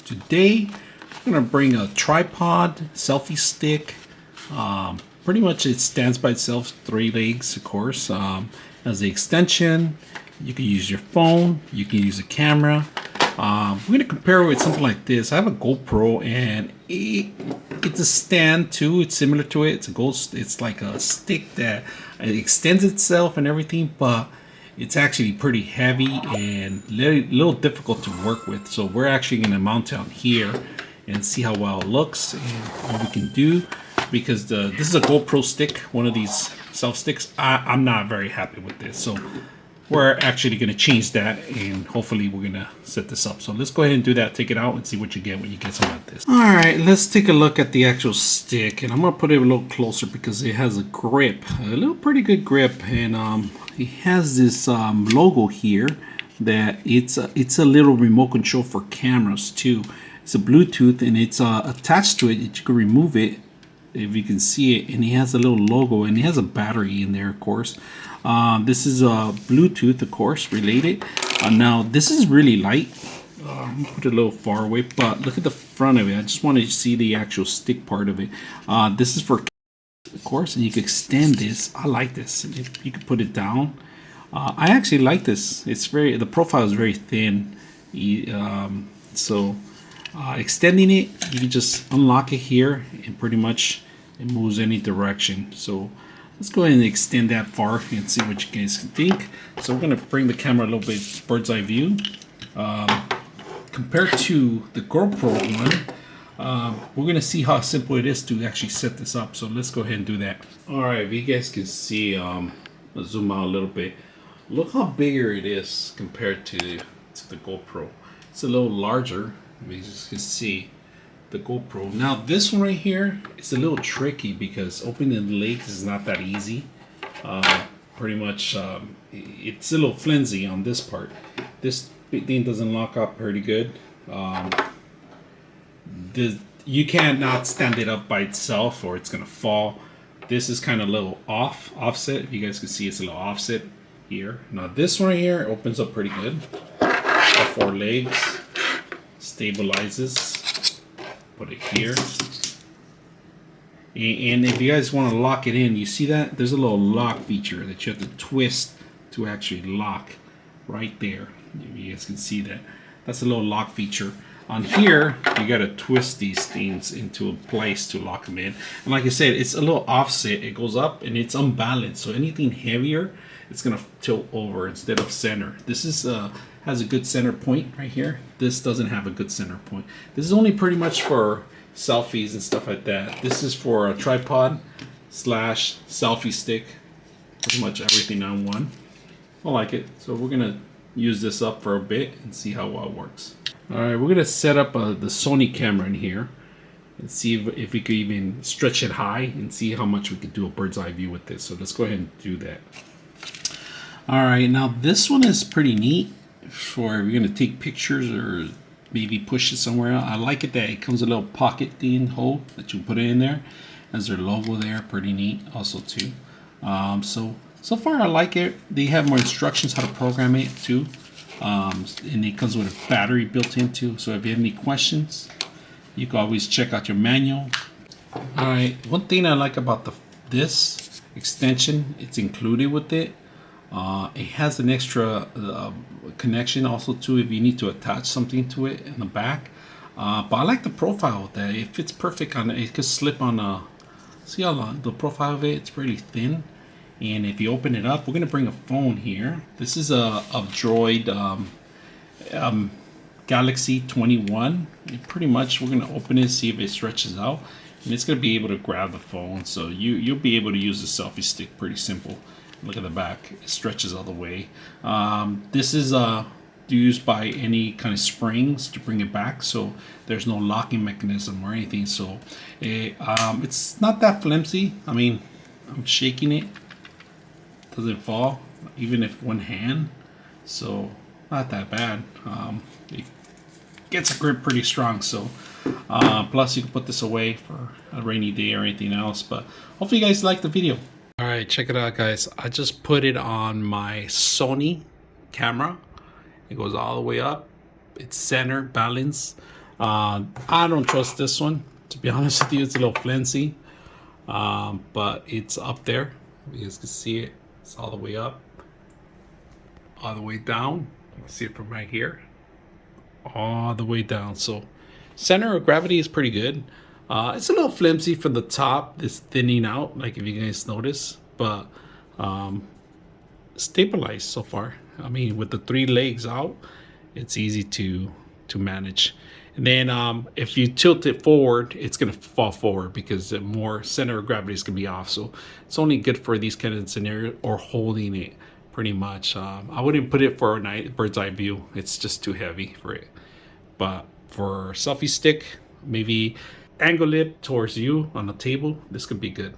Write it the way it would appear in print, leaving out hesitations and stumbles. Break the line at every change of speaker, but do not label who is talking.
Today I'm gonna bring a tripod, selfie stick. Pretty much it stands by itself, 3 legs of course. As the extension, you can use your phone, you can use a camera. We're gonna compare it with something like this. I have a GoPro and it's a stand too. It's similar to it. It's like a stick that extends itself and everything, but it's actually pretty heavy and a little difficult to work with. So we're actually gonna mount it on here and see how well it looks and what we can do, because this is a GoPro stick, one of these self sticks. I'm not very happy with this, so we're actually going to change that and hopefully we're going to set this up. So let's go ahead and do that, take it out and see what you get when you get something like this. All right, let's take a look at the actual stick, and I'm going to put it a little closer because it has a grip, a pretty good grip, and it has this logo here that it's a little remote control for cameras too. It's a Bluetooth and it's attached to it. You can remove it if you can see it, and it has a little logo and it has a battery in there, of course. This is a Bluetooth, of course, related. Now this is really light. Put it a little far away, but look at the front of it. I just want to see the actual stick part of it. This is for, of course, and you can extend this. I like this. You can put it down. I actually like this. The profile is very thin. Extending it, you can just unlock it here and pretty much it moves any direction. So let's go ahead and extend that far and see what you guys can think. So we're going to bring the camera a little bit bird's eye view. Compared to the GoPro one, we're going to see how simple it is to actually set this up. So let's go ahead and do that. All right, if you guys can see, I'll zoom out a little bit. Look how bigger it is compared to the GoPro. It's a little larger. You can see the GoPro. Now this one right here is a little tricky because opening the legs is not that easy. Pretty much it's a little flimsy on this part. This thing doesn't lock up pretty good. You can't not stand it up by itself or it's gonna fall. This is kind of a little offset. If you guys can see, it's a little offset here. Now this one right here opens up pretty good. All 4 legs. Stabilizes, put it here, and if you guys want to lock it in, you see that there's a little lock feature that you have to twist to actually lock right there. You guys can see that. That's a little lock feature. On here, you got to twist these things into a place to lock them in. And like I said, it's a little offset. It goes up and it's unbalanced. So anything heavier, it's gonna tilt over instead of center. This is has a good center point right here. This doesn't have a good center point. This is only pretty much for selfies and stuff like that. This is for a tripod / selfie stick. Pretty much everything on one. I like it. So we're gonna use this up for a bit and see how well it works. All right, we're gonna set up the Sony camera in here and see if we could even stretch it high and see how much we could do a bird's eye view with this. So let's go ahead and do that. All right, now this one is pretty neat for if you're gonna take pictures or maybe push it somewhere else. I like it that it comes a little pocket thing hole that you put it in there. Has their logo there, pretty neat also too. So far I like it. They have more instructions how to program it too. And it comes with a battery built into. So if you have any questions, you can always check out your manual. All right, one thing I like about this extension, it's included with it. It has an extra connection also too if you need to attach something to it in the back. But I like the profile with that. It fits perfect on it. It could slip on see how long the profile of it, it's really thin. And if you open it up, we're gonna bring a phone here. This is a Droid Galaxy 21. And pretty much we're gonna open it, see if it stretches out. And it's gonna be able to grab the phone. So you'll be able to use the selfie stick pretty simple. Look at the back, it stretches all the way. This is used by any kind of springs to bring it back, so there's no locking mechanism or anything. So it's not that flimsy. I mean, I'm shaking it, doesn't fall, even if one hand. So not that bad. It gets a grip pretty strong. So plus you can put this away for a rainy day or anything else. But hopefully you guys like the video. All right, check it out, guys. I just put it on my Sony camera. It goes all the way up. It's center balance. I don't trust this one, to be honest with you. It's a little flimsy, but it's up there. You guys can see it. It's all the way up, all the way down. You can see it from right here, all the way down. So center of gravity is pretty good. It's a little flimsy from the top. It's thinning out, like if you guys notice, but stabilized so far. I mean, with the 3 legs out, it's easy to manage. And then if you tilt it forward, it's gonna fall forward because the more center of gravity is gonna be off. So it's only good for these kind of scenarios or holding it pretty much. I wouldn't put it for a night bird's eye view. It's just too heavy for it. But for selfie stick, maybe angle it towards you on the table, this could be good.